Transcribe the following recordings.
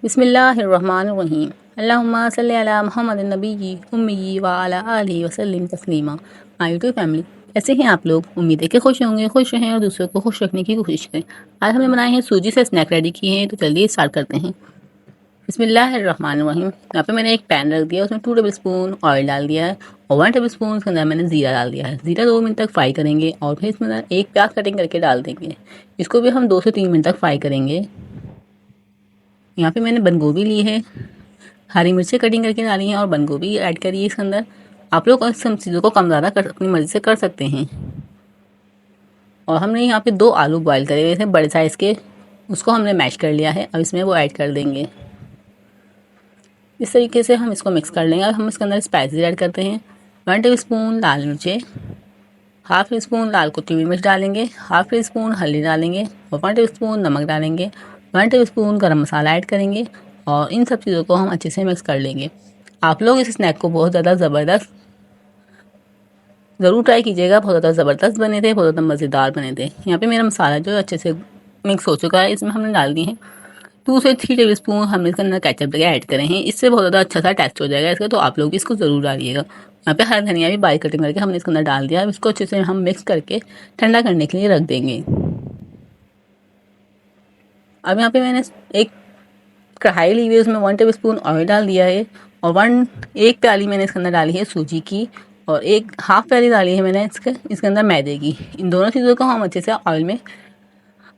बिस्मिल्लाहिर्रहमानिर्रहीम। अल्लाहुम्मा सल्ली अला मुहम्मदिन नबिय्यि उम्मिय्यि व अला आलिहि वसल्लिम तस्लीमा। माय यूट्यूब फैमिली, कैसे हैं आप लोग? उम्मीद है कि खुश होंगे, खुश रहें और दूसरों को खुश रखने की कोशिश करें। आज हमने बनाए हैं सूजी से स्नैक रेडी किए हैं, तो चलिए स्टार्ट करते हैं। बिस्मिल्लाहिर्रहमानिर्रहीम। यहाँ पे मैंने एक पैन रख दिया, उसमें 2 टेबल स्पून ऑयल डाल दिया है और 1 टेबल स्पून के अंदर मैंने ज़ीरा डाल दिया है। ज़ीरा 2 मिनट तक फ्राई करेंगे और फिर इसमें एक प्याज कटिंग करके डाल देंगे। इसको भी हम 2 से 3 मिनट तक फ्राई करेंगे। यहाँ पे मैंने बंद गोभी ली है, हरी मिर्चें कटिंग करके डाली हैं और बंद गोभी ऐड करिए इसके अंदर। आप लोग इस सब चीज़ों को कम ज़्यादा कर अपनी मर्ज़ी से कर सकते हैं। और हमने यहाँ पे 2 आलू बॉईल करे हुए थे बड़े साइज़ के, उसको हमने मैश कर लिया है। अब इसमें वो ऐड कर देंगे। इस तरीके से हम इसको मिक्स कर लेंगे। अब हम इसके अंदर स्पाइसेस ऐड करते हैं। 1 टेबल स्पून लाल मिर्चें, हाफ टी स्पून लाल कुटी हुई मिर्च डालेंगे, हाफ टी स्पून हल्दी डालेंगे और 1 टेबल स्पून नमक डालेंगे। 1 टेबल स्पून गरम मसाला ऐड करेंगे और इन सब चीज़ों को हम अच्छे से मिक्स कर लेंगे। आप लोग इस स्नैक को बहुत ज़्यादा ज़बरदस्त ज़रूर ट्राई कीजिएगा। बहुत ज़्यादा ज़बरदस्त बने थे, बहुत ज़्यादा मज़ेदार बने थे। यहाँ पे मेरा मसाला जो है अच्छे से मिक्स हो चुका है। इसमें हमने डाल दिए हैं 2 से 3 टेबल स्पून हमने इसके अंदर केचप ऐड करे हैं। इससे बहुत ज़्यादा अच्छा सा टेस्ट हो जाएगा इसका, तो आप लोग इसको ज़रूर डालिएगा। यहाँ पे हरा धनिया भी बारीक कटिंग करके हमने इसके अंदर डाल दिया। अब इसको अच्छे से हम मिक्स करके ठंडा करने के लिए रख देंगे। अब यहाँ पे मैंने एक कढ़ाई ली हुई है, उसमें 1 टेबल स्पून ऑयल डाल दिया है और एक प्याली मैंने इसके अंदर डाली है सूजी की और एक हाफ प्याली डाली है मैंने इसके अंदर मैदे की। इन दोनों चीज़ों को हम अच्छे से ऑयल में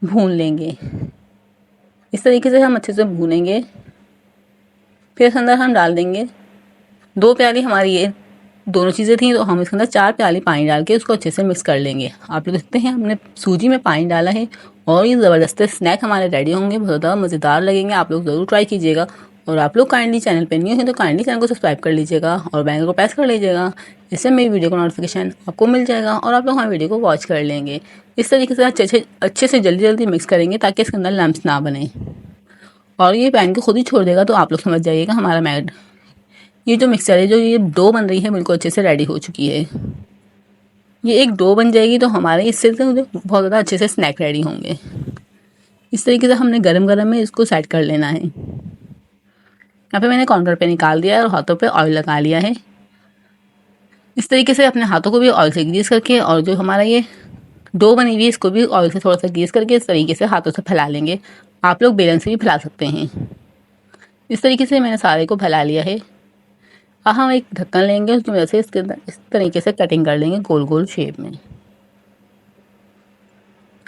भून लेंगे। इस तरीके से हम अच्छे से भूनेंगे। फिर इसके अंदर हम डाल देंगे 2 प्याली, हमारी ये दोनों चीज़ें थी तो हम इसके अंदर 4 प्याली पानी डाल के उसको अच्छे से मिक्स कर लेंगे। आप लोग देखते हैं हमने सूजी में पानी डाला है और ये ज़बरदस्त स्नैक हमारे रेडी होंगे, बहुत ज़्यादा मज़ेदार लगेंगे। आप लोग ज़रूर ट्राई कीजिएगा। और आप लोग काइंडली चैनल पे नहीं हैं तो काइंडली चैनल को सब्सक्राइब कर लीजिएगा और बेल को प्रेस कर लीजिएगा। इससे मेरी वीडियो का नोटिफिकेशन आपको मिल जाएगा और आप लोग हमारी वीडियो को वॉच कर लेंगे। इस तरीके से अच्छे से जल्दी मिक्स करेंगे ताकि इसके अंदर लम्स ना बने और ये पैन को खुद ही छोड़ देगा। तो आप लोग समझ जाइएगा हमारा ये जो मिक्सचर है, जो ये डो बन रही है, बिल्कुल अच्छे से रेडी हो चुकी है। ये एक डो बन जाएगी तो हमारे इससे तो बहुत ज़्यादा अच्छे से स्नैक रेडी होंगे। इस तरीके से हमने गरम गरम में इसको सेट कर लेना है। यहाँ पे मैंने काउंटर पे निकाल दिया है और हाथों पे ऑयल लगा लिया है। इस तरीके से अपने हाथों को भी ऑयल से ग्रीस करके और जो हमारा ये डो बनी हुई है इसको भी ऑयल से थोड़ा सा ग्रीस करके इस तरीके से हाथों से फैला लेंगे। आप लोग बेलन से भी फैला सकते हैं। इस तरीके से मैंने सारे को फैला लिया है। अब हम एक ढक्कन लेंगे, उसकी वजह से इसके अंदर इस तरीके से कटिंग कर लेंगे गोल गोल शेप में।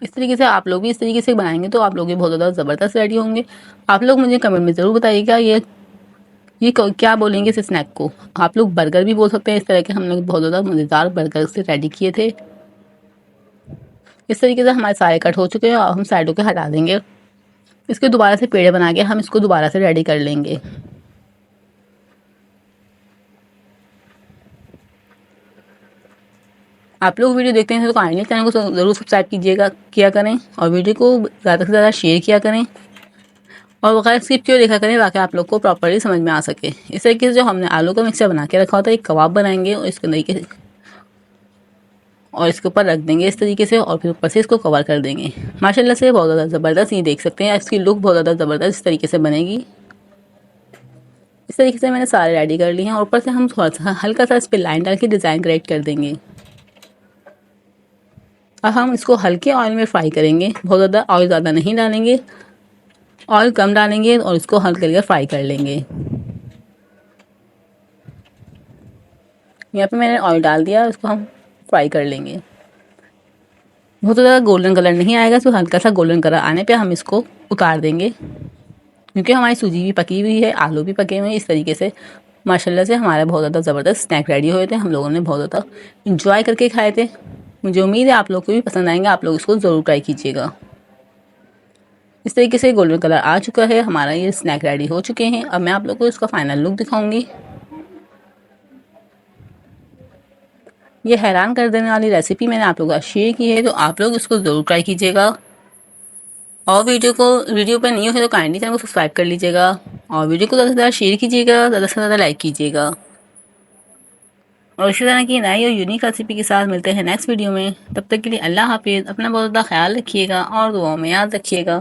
इस तरीके से आप लोग भी इस तरीके से बनाएंगे तो आप लोग भी बहुत ज़्यादा ज़बरदस्त रेडी होंगे। आप लोग मुझे कमेंट में ज़रूर बताइएगा ये क्या बोलेंगे इस स्नैक को। आप लोग बर्गर भी बोल सकते हैं। इस तरह के हम लोग बहुत ज़्यादा मज़ेदार बर्गर से रेडी किए थे। इस तरीके से हमारे सारे कट हो चुके हैं और हम साइडों के हटा देंगे। इसके दोबारा से पेड़े बना के हम इसको दोबारा से रेडी कर लेंगे। आप लोग वीडियो देखते हैं तो काइंडली चैनल को ज़रूर सब्सक्राइब किया करें और वीडियो को ज़्यादा से ज़्यादा शेयर किया करें और वगैरह स्किप क्यों देखा करें ताकि आप लोग को प्रॉपर्ली समझ में आ सके। इस तरीके से जो हमने आलू का मिक्सचर बना के रखा होता है, एक कबाब बनाएंगे और इसके तरीके और इसके ऊपर रख देंगे इस तरीके से और फिर ऊपर से इसको कवर कर देंगे। माशाल्लाह से बहुत ज़्यादा ज़बरदस्त ये देख सकते हैं, इसकी लुक बहुत ज़्यादा ज़बरदस्त इस तरीके से बनेगी। इस तरीके से मैंने सारे रेडी कर लिए हैं और ऊपर से हम थोड़ा सा हल्का सा इस पर लाइन डाल के डिज़ाइन क्रिएट कर देंगे। अब हम इसको हल्के ऑयल में फ्राई करेंगे। बहुत ज़्यादा ऑयल ज़्यादा नहीं डालेंगे, ऑयल कम डालेंगे और इसको हल्के करके फ्राई कर लेंगे। यहाँ पे मैंने ऑयल डाल दिया, इसको हम फ्राई कर लेंगे। बहुत ज़्यादा गोल्डन कलर नहीं आएगा, तो हल्का सा गोल्डन कलर आने पे हम इसको उतार देंगे क्योंकि हमारी सूजी भी पकी हुई है, आलू भी पके हुए हैं। इस तरीके से माशाल्लाह से हमारे बहुत ज़्यादा ज़बरदस्त स्नैक रेडी हुए थे। हम लोगों ने बहुत ज़्यादा इंजॉय करके खाए थे। मुझे उम्मीद है आप लोग को भी पसंद आएंगे। आप लोग इसको ज़रूर ट्राई कीजिएगा। इस तरीके से गोल्डन कलर आ चुका है, हमारा ये स्नैक रेडी हो चुके हैं। अब मैं आप लोग को इसका फाइनल लुक दिखाऊंगी। ये हैरान कर देने वाली रेसिपी मैंने आप लोगों का शेयर की है, तो आप लोग इसको ज़रूर ट्राई कीजिएगा। और वीडियो पर नहीं हो तो काइंडली चैनल को सब्सक्राइब कर लीजिएगा और वीडियो को ज़्यादा से ज़्यादा शेयर कीजिएगा, ज़्यादा से ज़्यादा लाइक कीजिएगा। और इसी तरह की नई और यूनिक रेसिपी के साथ मिलते हैं नेक्स्ट वीडियो में। तब तक के लिए अल्लाह हाफिज़। अपना बहुत ज़्यादा ख्याल रखिएगा और दुआओं में याद रखिएगा।